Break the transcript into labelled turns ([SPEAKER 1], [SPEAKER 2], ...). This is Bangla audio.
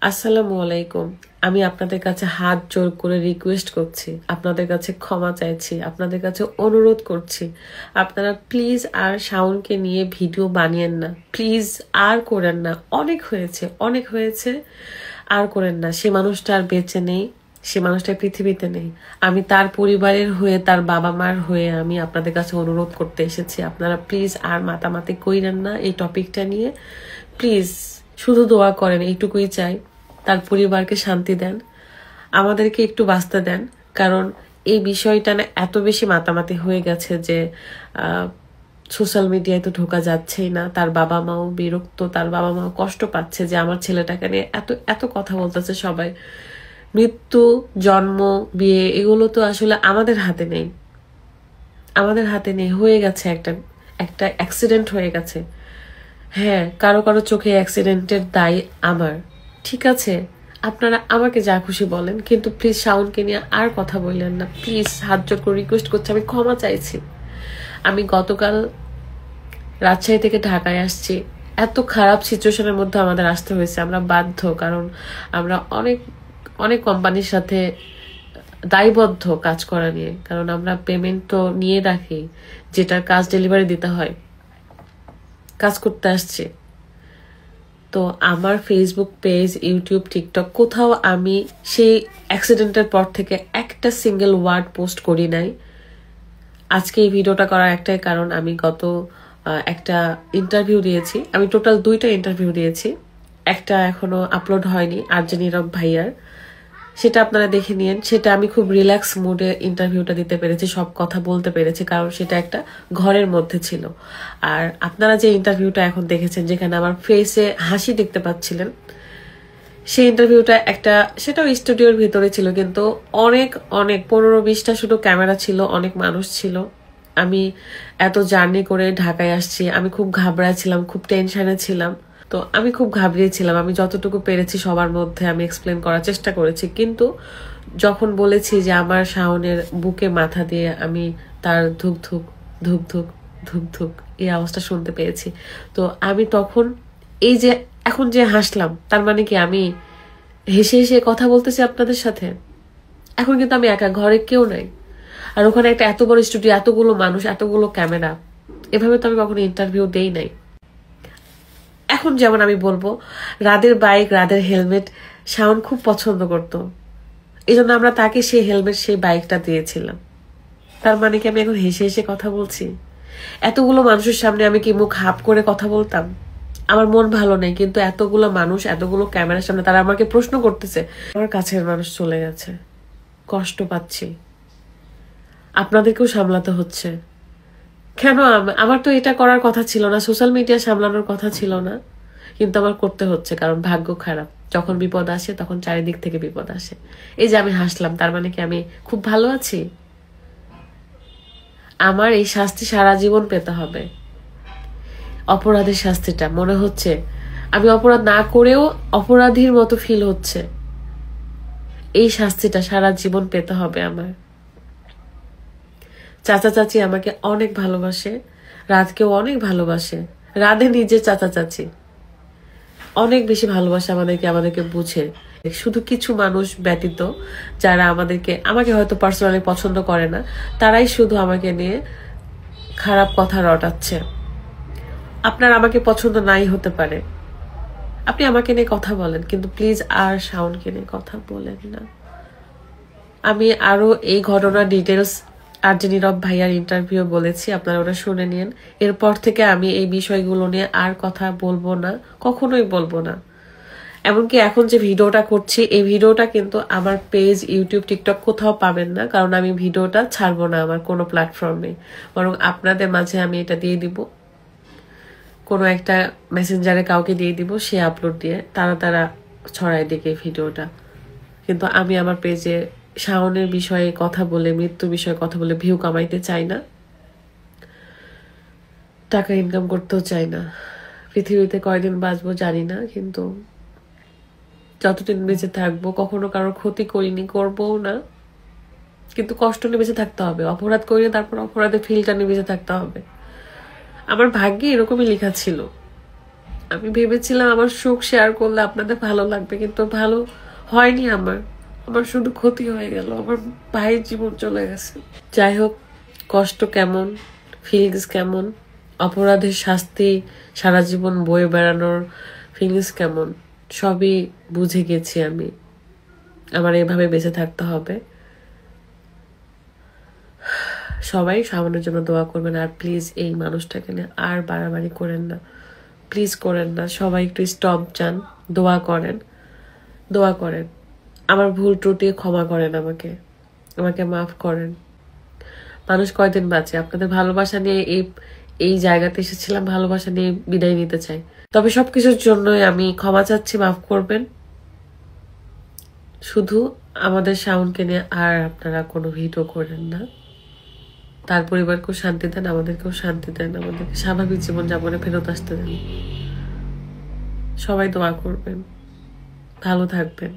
[SPEAKER 1] আসসালামু আলাইকুম। আমি আপনাদের কাছে হাত জোর করে রিকোয়েস্ট করছি, আপনাদের কাছে ক্ষমা চাইছি, আপনাদের কাছে অনুরোধ করছি, আপনারা প্লিজ আর শাওনকে নিয়ে ভিডিও বানিয়েন না, প্লিজ আর করেন না। অনেক হয়েছে, অনেক হয়েছে, আর করেন না। সে মানুষটা আর বেঁচে নেই, সে মানুষটা পৃথিবীতে নেই। আমি তার পরিবারের হয়ে, তার বাবা মার হয়ে আমি আপনাদের কাছে অনুরোধ করতে এসেছি, আপনারা প্লিজ আর মাতামাতি কইরেন না এই টপিকটা নিয়ে। প্লিজ শুধু দোয়া করেন, এইটুকুই চাই। তার পরিবারকে শান্তি দেন, আমাদেরকে একটু বাঁচতে দেন। কারণ এই বিষয়টা না এত বেশি মাতামাতি হয়ে গেছে যে সোশ্যাল মিডিয়ায় তো ঢোকা যাচ্ছেই না। তার বাবা মাও বিরক্ত, তার বাবা মাও কষ্ট পাচ্ছে যে আমার ছেলেটাকে নিয়ে এত এত কথা বলতেছে সবাই। মৃত্যু, জন্ম, বিয়ে এগুলো তো আসলে আমাদের হাতে নেই, আমাদের হাতে নেই। হয়ে গেছে, একটা একটা অ্যাক্সিডেন্ট হয়ে গেছে। হ্যাঁ, কারো কারো চোখে অ্যাক্সিডেন্টের দায় আমার, ঠিক আছে। আপনারা আমাকে যা খুশি বলেন, কিন্তু প্লিজ শাওনকে নিয়ে আর কথা বললেন না। প্লিজ হাত জোর করে রিকোয়েস্ট করছি, আমি ক্ষমা চাইছি। আমি গতকাল রাজশাহী থেকে ঢাকায় আসছি। এত খারাপ সিচুয়েশনের মধ্যে আমাদের আসতে হয়েছে, আমরা বাধ্য। কারণ আমরা অনেক অনেক কোম্পানির সাথে দায়বদ্ধ কাজ করা নিয়ে। কারণ আমরা পেমেন্ট তো নিয়ে রাখি, যেটার কাজ ডেলিভারি দিতে হয়। কাজ করতে আসছি। তো আমার ফেসবুক পেজ, ইউটিউব, টিকটক কোথাও আমি সেই অ্যাক্সিডেন্টের পর থেকে একটা সিঙ্গেল ওয়ার্ড পোস্ট করি নাই। আজকে এই ভিডিওটা করার একটাই কারণ, আমি গত একটা ইন্টারভিউ দিয়েছি। আমি টোটাল 2টা ইন্টারভিউ দিয়েছি। একটা এখনো আপলোড হয়নি, আরজে নীরব ভাইয়ার। সেটা আপনারা দেখে নিন। সেটা আমি খুব রিল্যাক্স মুডে ইন্টারভিউটা দিতে পেরেছি, সব কথা বলতে পেরেছি, কারণ সেটা একটা ঘরের মধ্যে ছিল। আর আপনারা যে ইন্টারভিউটা এখন দেখেছেন, যেখানে আমার ফেসে হাসি দেখতে পাচ্ছিলেন, সেই ইন্টারভিউটা একটা, সেটাও স্টুডিওর ভিতরে ছিল, কিন্তু অনেক অনেক 15-20টা শুধু ক্যামেরা ছিল, অনেক মানুষ ছিল। আমি এত জার্নি করে ঢাকায় আসছি, আমি খুব ঘাবড়াচ্ছিলাম, খুব টেনশনে ছিলাম। তো আমি খুব ঘাবড়িয়েছিলাম। আমি যতটুকু পেরেছি সবার মধ্যে আমি এক্সপ্লেন করার চেষ্টা করেছি, কিন্তু যখন বলেছি যে আমার শাওনের বুকে মাথা দিয়ে আমি তার ধুক ধুক ধুক ধুক ধুক ধুক এই আওয়াজটা শুনতে পেয়েছি, তো আমি তখন এই যে এখন যে হাসলাম, তার মানে কি আমি হেসে হেসে কথা বলতেছি আপনাদের সাথে? এখন কিন্তু আমি একা, ঘরে কেউ নাই। আর ওখানে একটা এত বড় স্টুডিও, এতগুলো মানুষ, এতগুলো ক্যামেরা, এভাবে তো আমি কখনো ইন্টারভিউ দেই নাই। এখন যেমন আমি বলবো, রাদের বাইক, রাদের হেলমেট শাওন খুব পছন্দ করত, এই জন্য আমরা তাকে সেই হেলমেট, সেই বাইকটা দিয়েছিলাম। তার মানে কি আমি এখন হেসে হেসে কথা বলছি? এতগুলো মানুষের সামনে আমি কি মুখ হাফ করে কথা বলতাম? আমার মন ভালো নেই, কিন্তু এতগুলো মানুষ, এতগুলো ক্যামেরার সামনে তারা আমাকে প্রশ্ন করতেছে। আমার কাছের মানুষ চলে গেছে, কষ্ট পাচ্ছি, আপনাদেরকেও সামলাতে হচ্ছে। কেন? আমার তো এটা করার কথা ছিল না, সোশ্যাল মিডিয়া সামলানোর কথা ছিল না, কিন্তু আমার করতে হচ্ছে। কারণ ভাগ্য খারাপ, যখন বিপদ আসে তখন চারিদিক থেকে বিপদ আসে। এই যে আমি হাসলাম, তার মানে কি আমি খুব ভালো আছি? আমার এই শাস্তি সারা জীবন পেতে হবে। অপরাধের শাস্তিটা মনে হচ্ছে আমি অপরাধ না করেও অপরাধীর মতো ফিল হচ্ছে। এই শাস্তিটা সারা জীবন পেতে হবে আমার। চাচা চাচি আমাকে অনেক ভালোবাসে, রাতকেও অনেক ভালোবাসে। রাধে নিজে চাচা চাচি অনেক বেশি ভালোবাসে আমাদেরকে, আমাদেরকে বুঝে। শুধু কিছু মানুষ ব্যতীত, যারা আমাকে হয়তো পার্সোনালি পছন্দ করে না, তারাই শুধু আমাকে নিয়ে খারাপ কথা রটাচ্ছে। আপনার আমাকে পছন্দ নাই হতে পারে, আপনি আমাকে নিয়ে কথা বলেন, কিন্তু প্লিজ আর শাওনকে নিয়ে কথা বলেন না। আমি আরো এই ঘটনার ডিটেলস আরজে নীরব ভাইয়ার ইন্টারভিউ বলেছি, আপনারা ওটা শুনে নিন। এরপর থেকে আমি এই বিষয়গুলো নিয়ে আর কথা বলবো না, কখনোই বলবো না। এমনকি এখন যে ভিডিওটা করছি, এই ভিডিওটা কিন্তু আমার পেজ, ইউটিউব, টিকটক কোথাও পাবেন না, কারণ আমি ভিডিওটা ছাড়বো না আমার কোনো প্ল্যাটফর্মে। বরং আপনাদের মাঝে আমি এটা দিয়ে দিব, কোনো একটা মেসেঞ্জারে কাউকে দিয়ে দিব, সে আপলোড দিয়ে তারা ছড়াই দিকে ভিডিওটা। কিন্তু আমি আমার পেজে শাওনের বিষয়ে কথা বলে, মৃত্যু বিষয়ে কথা বলে ভিউ কামাইতে চাই না, টাকা ইনকাম করতেও চাই না। পৃথিবীতে কয়দিন বাঁচবো জানি না, কিন্তু যতদিন বেঁচে থাকবো কখনো কারোর ক্ষতি করিনি, করবও না। কিন্তু কষ্ট নিয়ে বেঁচে থাকতে হবে, অপরাধ করিনি, তারপর অপরাধের ফিলটা নিয়ে বেঁচে থাকতে হবে। আমার ভাগ্যে এরকমই লেখা ছিল। আমি ভেবেছিলাম আমার সুখ শেয়ার করলে আপনাদের ভালো লাগবে, কিন্তু ভালো হয়নি। আমার শুধু ক্ষতি হয়ে গেল, আমার ভাইয়ের জীবন চলে গেছে। যাই হোক, কষ্ট কেমন, ফিলিংস কেমন, অপরাধের শাস্তি, সারা জীবন বয়ে বেড়ানোর ফিলিংস কেমন, সবই বুঝে গেছি আমি। আমার এভাবে বেঁচে থাকতে হবে। সবাই শাওনের জন্য দোয়া করবেন, আর প্লিজ এই মানুষটাকে নিয়ে আর বাড়াবাড়ি করেন না, প্লিজ করেন না। সবাই একটু স্টপ যান, দোয়া করেন, দোয়া করেন। আমার ভুল ত্রুটি ক্ষমা করেন, আমাকে মাফ করেন। মানুষ কয়দিন বাঁচে? আপনাদের ভালোবাসা নিয়ে এই জায়গাতে এসেছিলাম, ভালোবাসা নিয়ে বিদায় নিতে চাই। তবে সবকিছুর জন্যই আমি ক্ষমা চাচ্ছি, মাফ করবেন। শুধু আমাদের শাওনকে নিয়ে আর আপনারা কোনো ভিডিও করেন না। তার পরিবারকেও শান্তি দেন, আমাদেরকেও শান্তি দেন, আমাদেরকে স্বাভাবিক জীবনযাপনে ফেরত আসতে দেন। সবাই দোয়া করবেন, ভালো থাকবেন।